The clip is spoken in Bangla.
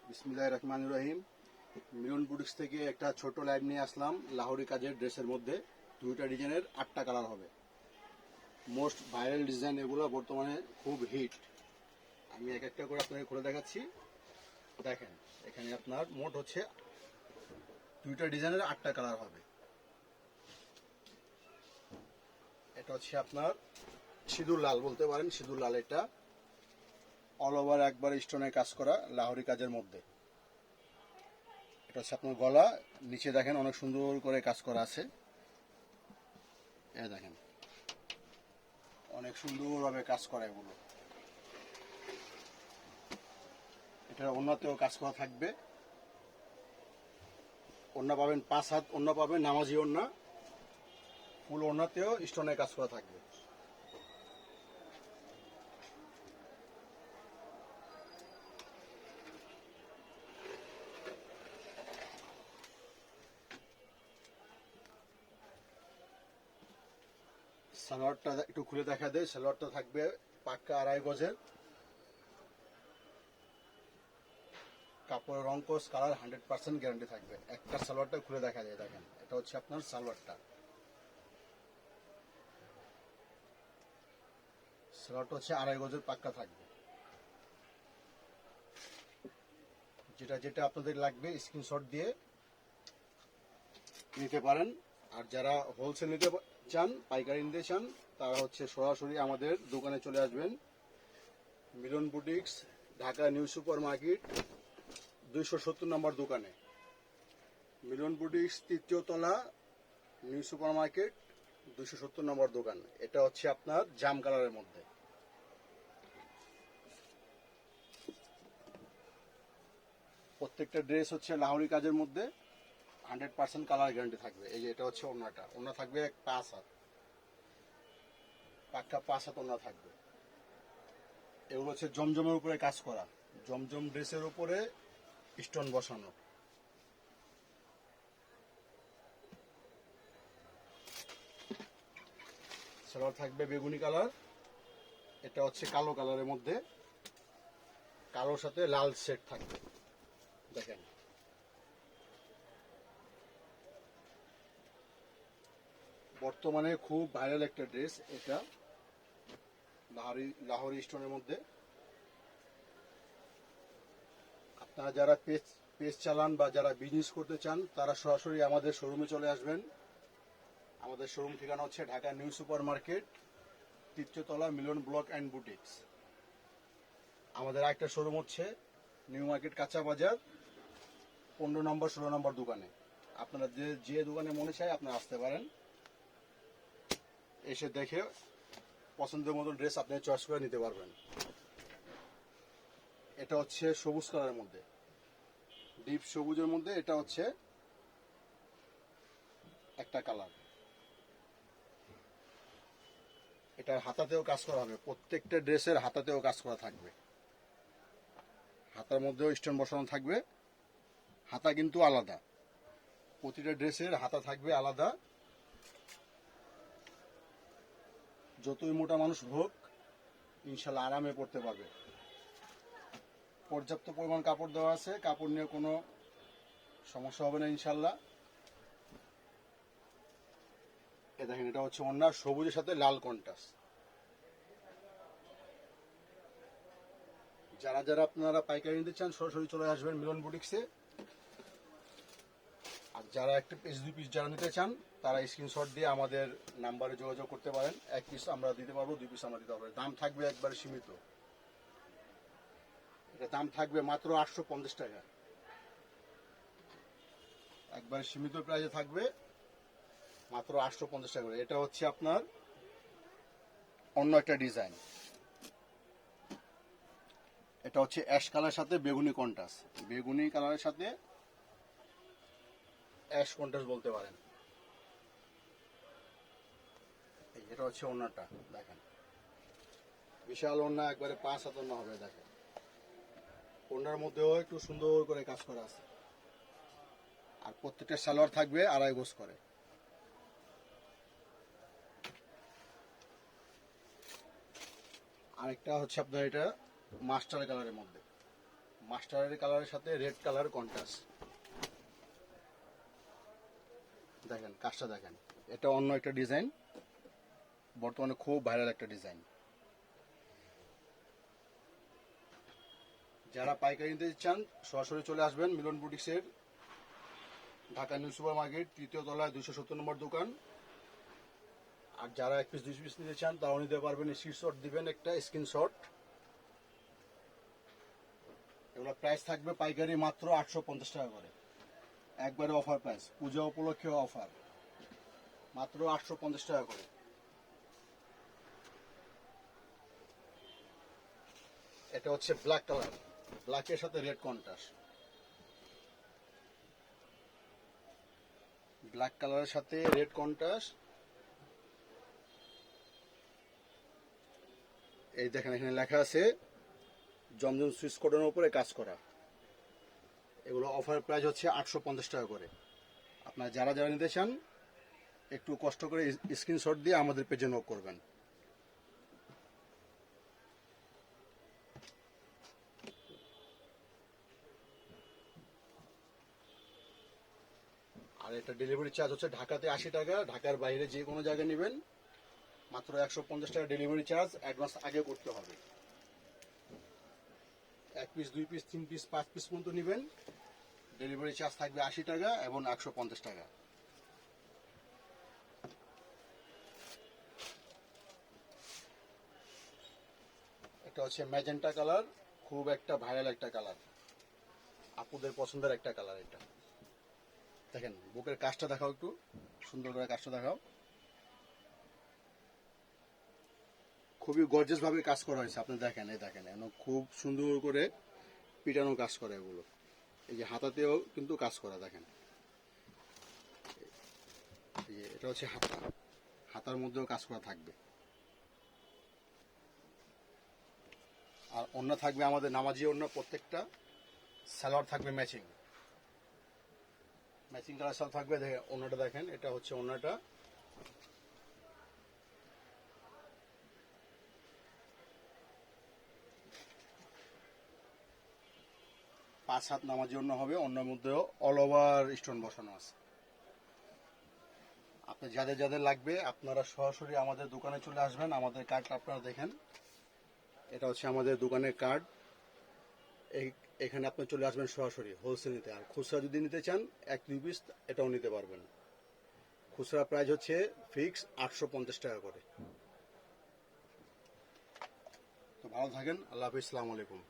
বিসমিল্লাহির রহমানির রহিম। মিলন বুটিক্স থেকে একটা ছোট লাইভ নিয়ে আসলাম লাহোরি কাজের ড্রেসের মধ্যে। দুইটা ডিজাইনের 8টা কালার হবে। মোস্ট ভাইরাল ডিজাইন এগুলো, বর্তমানে খুব হিট। আমি এক একটা করে আপনাকে খুলে দেখাচ্ছি। দেখেন, এখানে আপনার মোট হচ্ছে দুইটা ডিজাইনের 8টা কালার হবে। এটা হচ্ছে আপনার সিঁদুর লাল বলতে পারেন, সিঁদুর লাল। এটা অল ওভার একবার স্টোনের কাজ করা লাহোরি কাজের মধ্যে। এটা হচ্ছে আপনার গলা, নিচে দেখেন অনেক সুন্দর করে কাজ করা আছে। এই দেখেন অনেক সুন্দরভাবে কাজ করা এগুলো। এটা ওড়নাতেও কাজ করা থাকবে। ওড়না পাবেন 5 হাত, ওড়না পাবেন নামাজি ওড়না। ফুল ওড়নাতেও স্টোনের কাজ করা থাকবে। সালোয়ারটা একটু খুলে দেখা দেয়। সালোয়ারটা থাকবে পাক্কা 2.5 গজের। কাপড়ের রং কোর্স কালার 100% গ্যারান্টি থাকবে। একটা সালোয়ারটা খুলে দেখা যায়। দেখেন, এটা হচ্ছে আপনার সালোয়ারটা। সালোয়ারটা হচ্ছে 2.5 গজের পাক্কা থাকবে। যেটা যেটা আপনাদের লাগবে স্ক্রিনশট দিয়ে নিতে পারেন। আর যারা হোলসেল নিতে চান, পাইকারি নিতে চান, তারা হচ্ছে সরাসরি আমাদের দোকানে চলে আসবেন। Milan boutiques, Dhaka new super market, 270 নম্বর দোকানে। মিলন বুটিক্স 3য় তলা, নিউ সুপার মার্কেট, 270 নম্বর দোকান। এটা হচ্ছে আপনার জাম কালারের মধ্যে। প্রত্যেকটা ড্রেস হচ্ছে লাহোরি কাজের মধ্যে 100% কালার গ্যারান্টি থাকবে। এই যে এটা হচ্ছে ওড়নাটা। ওড়না থাকবে 5 হাত, পাক্কা 5 হাত ওড়না থাকবে। এগুলো হচ্ছে জমজমের উপরে কাজ করা, জমজম ড্রেসের উপরে স্টোন বসানো। সালোয়ার থাকবে বেগুনি কালার। এটা হচ্ছে কালো কালারের মধ্যে, কালোর সাথে লাল সেট থাকবে। দেখেন, বর্তমানে খুব ভাইরাল একটা ড্রেস এটা, লাহোরি স্টোনের মধ্যে। আপনারা যারা পেজ চালান বা যারা বিজনেস করতে চান, তারা সরাসরি আমাদের শোরুমে চলে আসবেন। আমাদের শোরুম ঠিকানা হচ্ছে ঢাকা নিউ সুপার মার্কেট, 3য় তলা, মিলন ব্লক অ্যান্ড বুটিক্স। আমাদের আরেকটা শোরুম হচ্ছে নিউ মার্কেট কাঁচা বাজার, 15 নম্বর 16 নম্বর দোকানে। আপনারা যে দোকানে মনে চায় আপনারা আসতে পারেন। এসে দেখে পছন্দের মতো ড্রেস আপনি চয়েস করে নিতে পারবেন। এটা হচ্ছে সবুজ কালারের মধ্যে, ডিপ সবুজের মধ্যে। এটা হচ্ছে একটা কালার। এটা হাতাতেও কাজ করা হবে, প্রত্যেকটা ড্রেসের হাতাতেও কাজ করা থাকবে। হাতার মধ্যেও স্টোন বসানো থাকবে। হাতা কিন্তু আলাদা, প্রতিটা ড্রেসের হাতা থাকবে আলাদা। যতই মোটা মানুষ হোক, ইনশাল্লাহ আরামে পড়তে পারবে। পর্যাপ্ত পরিমাণ কাপড় দেওয়া আছে, কাপড় নিয়ে কোনো সমস্যা হবে না ইনশাল্লাহ। এ দেখেন, এটা হচ্ছে ওড়না, সবুজের সাথে লাল কন্ট্রাস্ট। যারা যারা আপনারা পাইকারি নিতে চান, সরাসরি চলে আসবেন মিলন বুটিক্সে। আর যারা একটা পিস 2 পিস যারা নিতে চান, তারা স্ক্রিনশট দিয়ে আমাদের নাম্বারে যোগাযোগ করতে পারেন। 1 পিস আমরা দিতে পারবো, 2 পিস আমরা দিতে পারবো। দাম থাকবে একবারে সীমিত। এটা দাম থাকবে মাত্র 850 টাকা, একবারে সীমিত প্রাইসে থাকবে, মাত্র 850 টাকা করে। এটা হচ্ছে আপনার অন্য একটা ডিজাইন। এটা হচ্ছে অ্যাশ কালারের সাথে বেগুনি কন্ট্রাস্ট, বেগুনি কালারের সাথে অ্যাশ কন্ট্রাস্ট বলতে পারেন। এটা হচ্ছে ওড়নাটা। দেখেন, বিশাল ওড়না, একবারে 5 হাত ওড়না হবে। দেখেন, ওড়নার মধ্যেও একটু সুন্দর করে কাজ করা আছে। আর প্রত্যেকটা সালোয়ার থাকবে 2.5 গজ করে। আরেকটা হচ্ছে আপনার এটা মাস্টার কালারের মধ্যে। মাস্টার্ড কালারের সাথে রেড কালার কন্ট্রাস্ট। দেখেন কাজটা দেখেন, এটা অন্য একটা ডিজাইন, বর্তমানে খুব ভাইরাল একটা ডিজাইন। যারা পাইকারি নিতে চান সরাসরি চলে আসবেন মিলন বুটিক্সের ঢাকা নিউ সুপার মার্কেট, 3য় তলায় 270 নম্বর দোকান। আর যারা 1 পিস 2 পিস নিতে চান তাও নিতে পারবেন। স্ক্রিনশট দিবেন, একটা স্ক্রিনশট। এগুলো প্রাইস থাকবে পাইকারি মাত্র 850 টাকা করে, একবারে অফার প্রাইস, পূজা উপলক্ষে অফার, মাত্র 850 টাকা করে। এটা হচ্ছে ব্ল্যাক কালার, ব্ল্যাকের সাথে রেড কন্ট্রাস্ট। ব্ল্যাক কালারের সাথে রেড কন্ট্রাস্ট। এই দেখেন এখানে লেখা আছে জমজম সুইচ কটনের উপরে কাজ করা। এগুলো অফার প্রাইস হচ্ছে 850 টাকা করে। আপনারা যারা যারা নিতে চান একটু কষ্ট করে স্ক্রিনশট দিয়ে আমাদের পেজে নক করবেন। আর এটা ডেলিভারি চার্জ হচ্ছে ঢাকাতে 80 টাকা, ঢাকার বাইরে যে কোনো জায়গায় নেবেন মাত্র 150 টাকা ডেলিভারি চার্জ অ্যাডভান্স আগে করতে হবে। 1 পিস 2 পিস 3 পিস 5 পিস পর্যন্ত নেবেন, ডেলিভারি চার্জ থাকবে 80 টাকা এবং 150 টাকা। এটা হচ্ছে ম্যাজেন্টা কালার, খুব একটা ভাইরাল একটা কালার, আপুদের পছন্দের একটা কালার। এটা দেখেন বুকের কাজটা দেখাও, একটু সুন্দর করে কাজটা দেখাও। খুবই গর্জিয়াস ভাবে কাজ করা হয়েছে, আপনি দেখেন, এই দেখেন খুব সুন্দর করে পিটানো কাজ করে এগুলো। এই যে হাতাতেও কিন্তু কাজ করা, দেখেন এই যে এটা হচ্ছে হাতা, হাতার মধ্যেও কাজ করা থাকবে। আর ওড়না থাকবে আমাদের নামাজি ওড়না, প্রত্যেকটা সালোয়ার থাকবে ম্যাচিং, ম্যাচিং কালার সালোয়ার থাকবে। দেখেন ওড়নাটা দেখেন, এটা হচ্ছে ওড়নাটা। পাঁচ হাত নামাজি ওড়না হবে, ওড়নার মধ্যেও অল ওভার স্টোন বসানো আছে। আপনি যাদের যাদের লাগবে আপনারা সরাসরি আমাদের দোকানে চলে আসবেন। আমাদের কার্ডটা আপনারা দেখেন, এটা হচ্ছে আমাদের দোকানের কার্ড। এখানে আপনি চলে আসবেন সরাসরি হোলসেল নিতে। আর খুচরা যদি নিতে চান 1-2 পিস এটাও নিতে পারবেন। খুচরা প্রাইস হচ্ছে ফিক্স 850 টাকা করে। তো ভালো থাকেন, আল্লাহ হাফিজ, আসসালামু আলাইকুম।